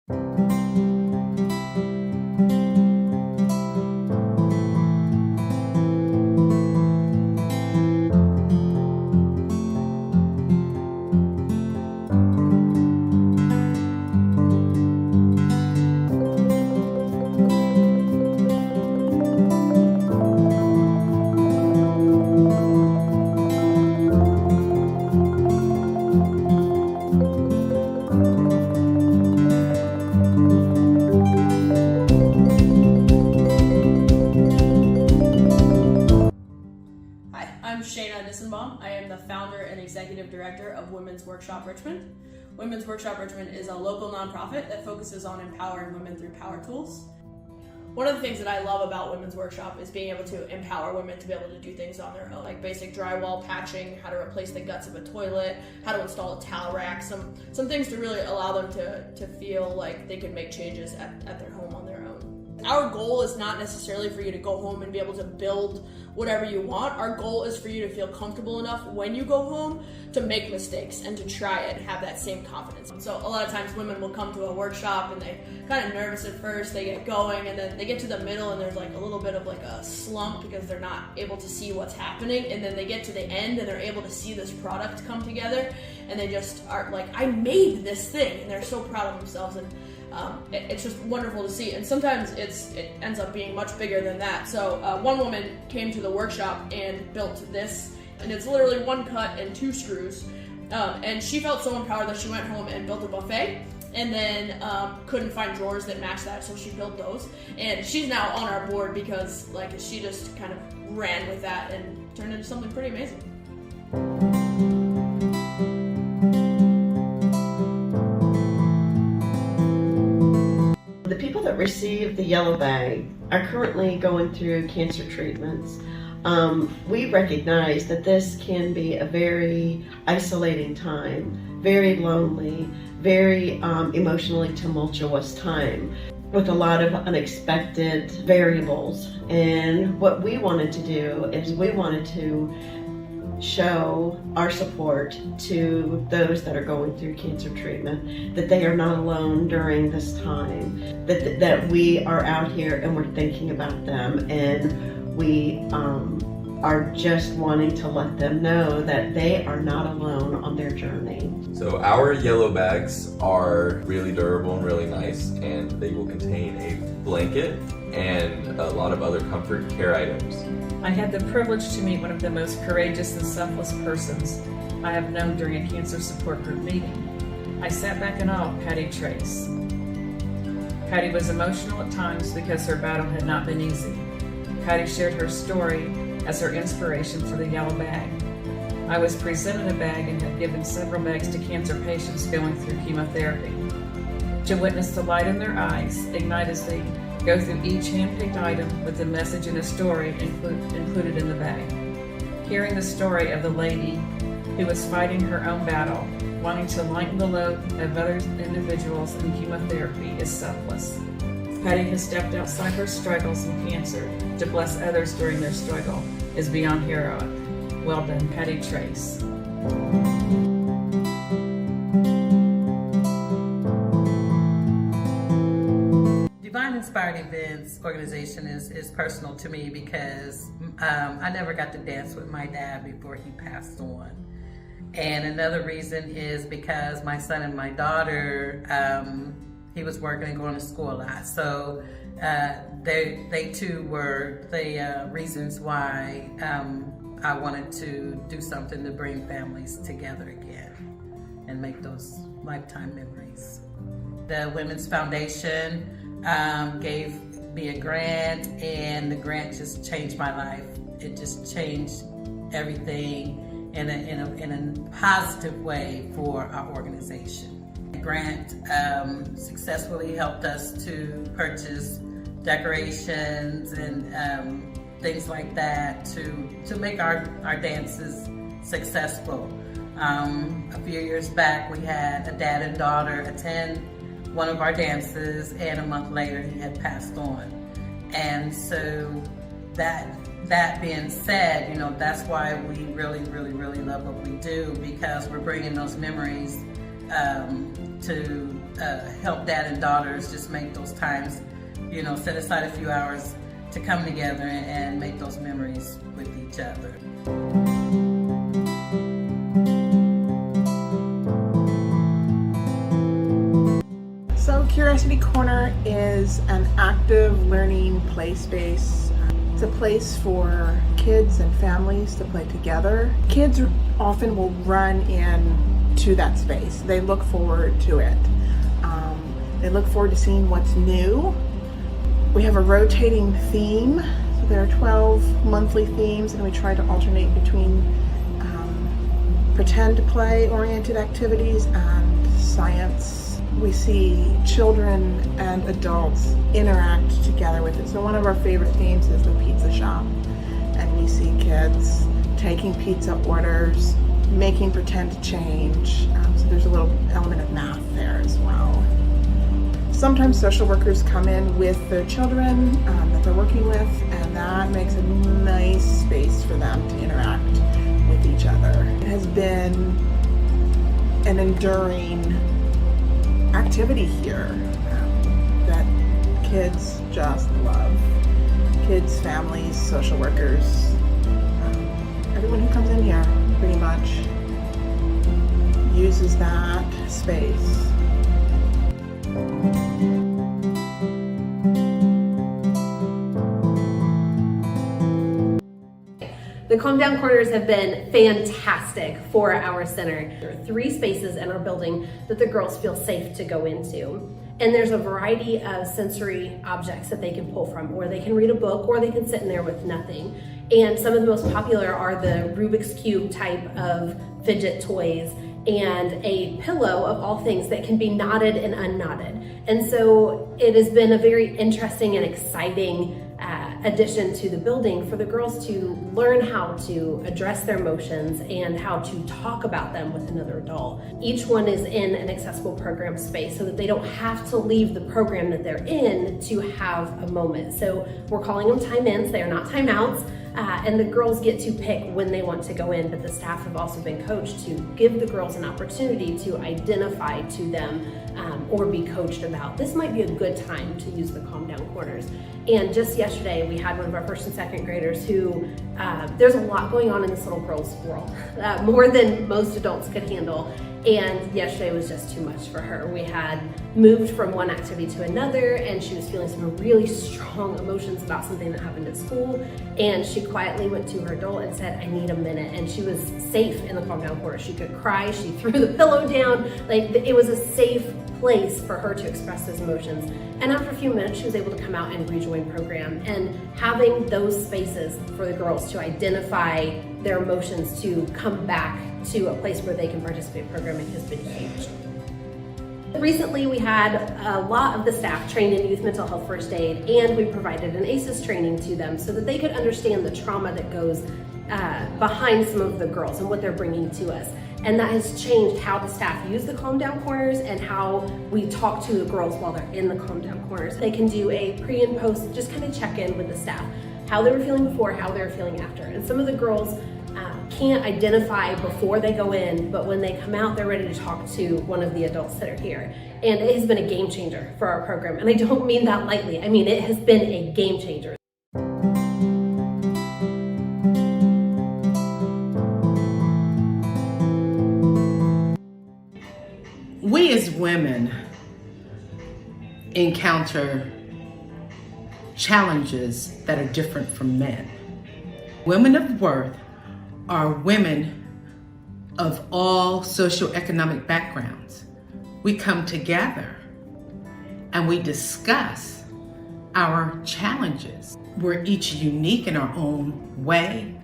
I am the founder and executive director of Women's Workshop Richmond. Women's Workshop Richmond is a local nonprofit that focuses on empowering women through power tools. One of the things that I love about Women's Workshop is being able to empower women to be able to do things on their own, like basic drywall patching, how to replace the guts of a toilet, how to install a towel rack, some things to really allow them to feel like they can make changes at their home on their own. Our goal is not necessarily for you to go home and be able to build whatever you want. Our goal is for you to feel comfortable enough when you go home to make mistakes and to try it and have that same confidence. So a lot of times women will come to a workshop and they're kind of nervous at first, they get going, and then they get to the middle and there's like a little bit of like a slump because they're not able to see what's happening, and then they get to the end and they're able to see this product come together and they just are like, I made this thing, and they're so proud of themselves. And it's just wonderful to see, and sometimes it ends up being much bigger than that. So one woman came to the workshop and built this, and it's literally one cut and 2 screws, and she felt so empowered that she went home and built a buffet, and then couldn't find drawers that matched that, so she built those, and she's now on our board because like she just kind of ran with that and turned into something pretty amazing. The people that receive the yellow bag are currently going through cancer treatments. We recognize that this can be a very isolating time, very lonely, very emotionally tumultuous time with a lot of unexpected variables. And what we wanted to do is we wanted to show our support to those that are going through cancer treatment, that they are not alone during this time, that we are out here and we're thinking about them, and we are just wanting to let them know that they are not alone on their journey. So our yellow bags are really durable and really nice, and they will contain a blanket and a lot of other comfort care items. I had the privilege to meet one of the most courageous and selfless persons I have known during a cancer support group meeting. I sat back in awe of Patty Trace. Patty was emotional at times because her battle had not been easy. Patty shared her story as her inspiration for the yellow bag. I was presented a bag and have given several bags to cancer patients going through chemotherapy. To witness the light in their eyes ignite as they go through each hand-picked item with a message and a story included in the bag. Hearing the story of the lady who was fighting her own battle, wanting to lighten the load of other individuals in chemotherapy, is selfless. Patty has stepped outside her struggles in cancer to bless others during their struggle is beyond heroic. Well done, Patty Trace. Inspired Events organization is personal to me because I never got to dance with my dad before he passed on. And another reason is because my son and my daughter, he was working and going to school a lot. So they too were the reasons why I wanted to do something to bring families together again and make those lifetime memories. The Women's Foundation gave me a grant, and the grant just changed my life. It just changed everything in a positive way for our organization. The grant successfully helped us to purchase decorations and things like that to make our dances successful. A few years back, we had a dad and daughter attend one of our dances, and a month later he had passed on. And so that being said, you know, that's why we really love what we do, because we're bringing those memories help dad and daughters just make those times, set aside a few hours to come together and make those memories with each other. So Curiosity Corner is an active learning play space. It's a place for kids and families to play together. Kids often will run in to that space. They look forward to it. They look forward to seeing what's new. We have a rotating theme. So there are 12 monthly themes, and we try to alternate between pretend play oriented activities and science. We see children and adults interact together with it. So one of our favorite themes is the pizza shop. And we see kids taking pizza orders, making pretend change. So there's a little element of math there as well. Sometimes social workers come in with their children that they're working with, and that makes a nice space for them to interact with each other. It has been an enduring activity here that kids just love. Kids, families, social workers, everyone who comes in here pretty much uses that space. The Calm Down Corners have been fantastic for our center. There are 3 spaces in our building that the girls feel safe to go into. And there's a variety of sensory objects that they can pull from, or they can read a book, or they can sit in there with nothing. And some of the most popular are the Rubik's Cube type of fidget toys and a pillow of all things that can be knotted and unknotted. And so it has been a very interesting and exciting addition to the building for the girls to learn how to address their emotions and how to talk about them with another adult. Each one is in an accessible program space so that they don't have to leave the program that they're in to have a moment. So we're calling them time-ins, they are not timeouts. And the girls get to pick when they want to go in, but the staff have also been coached to give the girls an opportunity to identify to them or be coached about, this might be a good time to use the Calm Down Corners. And just yesterday, we had one of our 1st and 2nd graders who, there's a lot going on in this little girl's world, more than most adults could handle. And yesterday was just too much for her. We had moved from one activity to another, and she was feeling some really strong emotions about something that happened at school. And she quietly went to her adult and said, I need a minute. And she was safe in the Calm Down Corner. She could cry, she threw the pillow down. Like, it was a safe place for her to express those emotions. And after a few minutes, she was able to come out and rejoin program. And having those spaces for the girls to identify their emotions, to come back to a place where they can participate in programming has been huge. Recently, we had a lot of the staff trained in youth mental health first aid, and we provided an ACEs training to them so that they could understand the trauma that goes behind some of the girls and what they're bringing to us. And that has changed how the staff use the Calm Down Corners and how we talk to the girls while they're in the Calm Down Corners. They can do a pre and post, just kind of check in with the staff, how they were feeling before, how they were feeling after. And some of the girls can't identify before they go in, but when they come out, they're ready to talk to one of the adults that are here. And it has been a game changer for our program. And I don't mean that lightly. I mean, it has been a game changer. We as women encounter challenges that are different from men. Women of worth are women of all socioeconomic backgrounds. We come together and we discuss our challenges. We're each unique in our own way.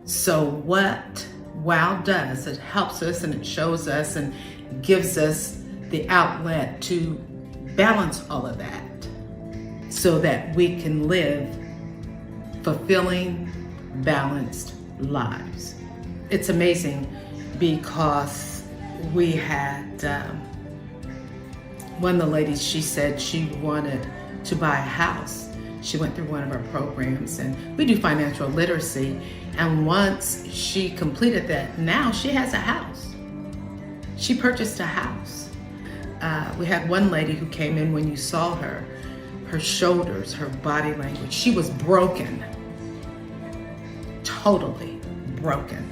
So what WOW does, it helps us and it shows us and gives us the outlet to balance all of that so that we can live fulfilling, balanced lives. It's amazing because we had one of the ladies, she said she wanted to buy a house. She went through one of our programs, and we do financial literacy, and once she completed that, now she has a house. She purchased a house. We had one lady who came in. When you saw her, her shoulders, her body language, she was broken, totally broken.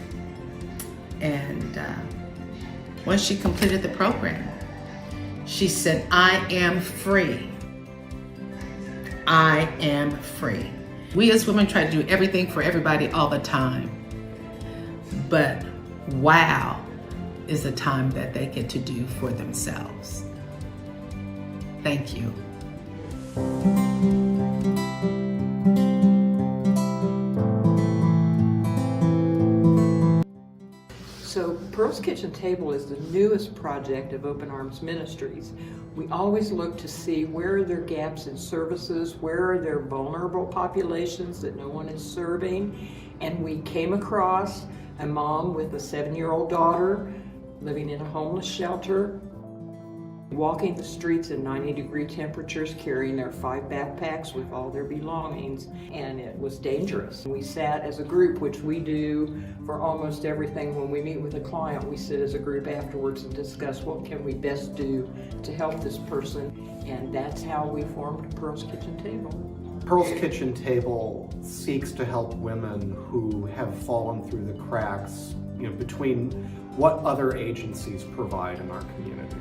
And once she completed the program, she said, "I am free. I am free." We as women try to do everything for everybody all the time, but wow is a time that they get to do for themselves. Thank you. So Pearl's Kitchen Table is the newest project of Open Arms Ministries. We always look to see where are there gaps in services, where are there vulnerable populations that no one is serving, and we came across a mom with a 7-year-old daughter living in a homeless shelter, walking the streets in 90-degree temperatures, carrying their 5 backpacks with all their belongings, and it was dangerous. We sat as a group, which we do for almost everything. When we meet with a client, we sit as a group afterwards and discuss what can we best do to help this person, and that's how we formed Pearl's Kitchen Table. Pearl's Kitchen Table seeks to help women who have fallen through the cracks, between what other agencies provide in our community.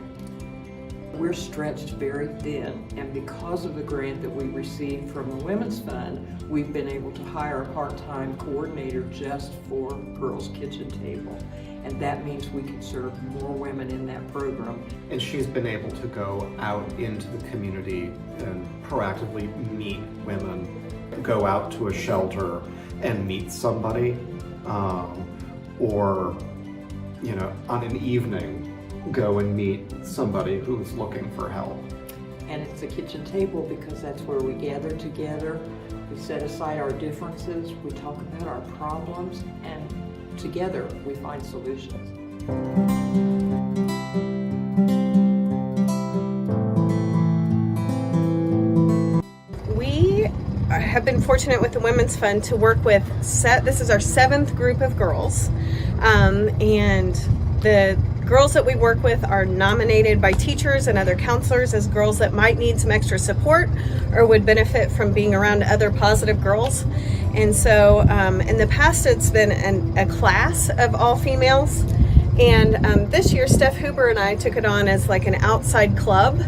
We're stretched very thin, and because of the grant that we received from the Women's Fund, we've been able to hire a part-time coordinator just for Pearl's Kitchen Table. And that means we can serve more women in that program. And she's been able to go out into the community and proactively meet women, go out to a shelter and meet somebody, or, on an evening, go and meet somebody who's looking for help. And it's a kitchen table because that's where we gather together. We set aside our differences, we talk about our problems, and together we find solutions. We have been fortunate with the Women's Fund to work with, this is our 7th group of girls, and the girls that we work with are nominated by teachers and other counselors as girls that might need some extra support or would benefit from being around other positive girls. And so in the past it's been a class of all females, and this year Steph Huber and I took it on as like an outside club,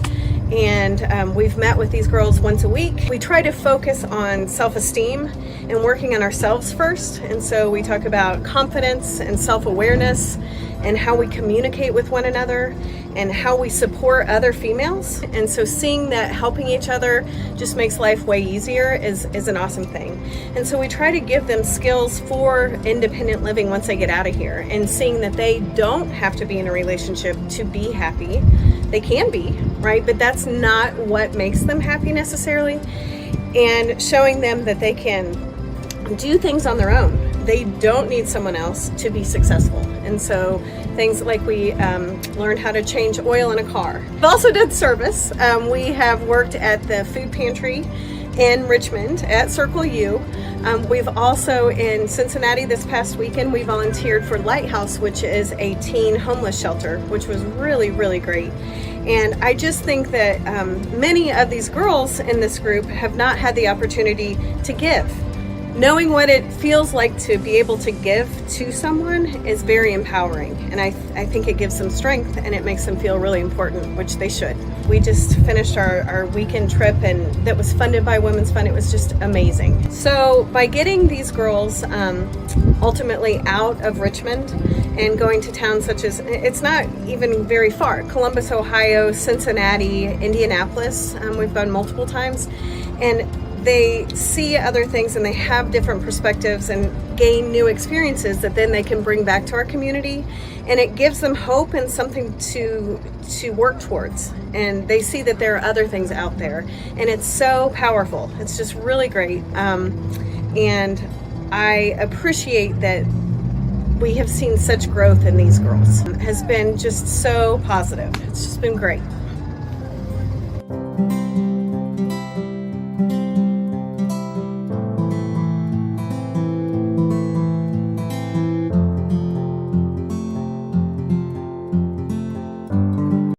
and we've met with these girls once a week. We try to focus on self-esteem and working on ourselves first, and so we talk about confidence and self-awareness and how we communicate with one another and how we support other females. And so seeing that helping each other just makes life way easier is an awesome thing. And so we try to give them skills for independent living once they get out of here, and seeing that they don't have to be in a relationship to be happy. They can be, right? But that's not what makes them happy necessarily. And showing them that they can do things on their own. They don't need someone else to be successful. And so things like we learned how to change oil in a car. We've also done service. We have worked at the food pantry in Richmond at Circle U. We've also in Cincinnati this past weekend, we volunteered for Lighthouse, which is a teen homeless shelter, which was really, really great. And I just think that many of these girls in this group have not had the opportunity to give. Knowing what it feels like to be able to give to someone is very empowering, and I think it gives them strength and it makes them feel really important, which they should. We just finished our weekend trip, and that was funded by Women's Fund. It was just amazing. So by getting these girls ultimately out of Richmond and going to towns such as, it's not even very far, Columbus, Ohio, Cincinnati, Indianapolis, we've gone multiple times, and they see other things and they have different perspectives and gain new experiences that then they can bring back to our community, and it gives them hope and something to work towards, and they see that there are other things out there, and it's so powerful. It's just really great, and I appreciate that we have seen such growth in these girls. It has been just so positive. It's just been great.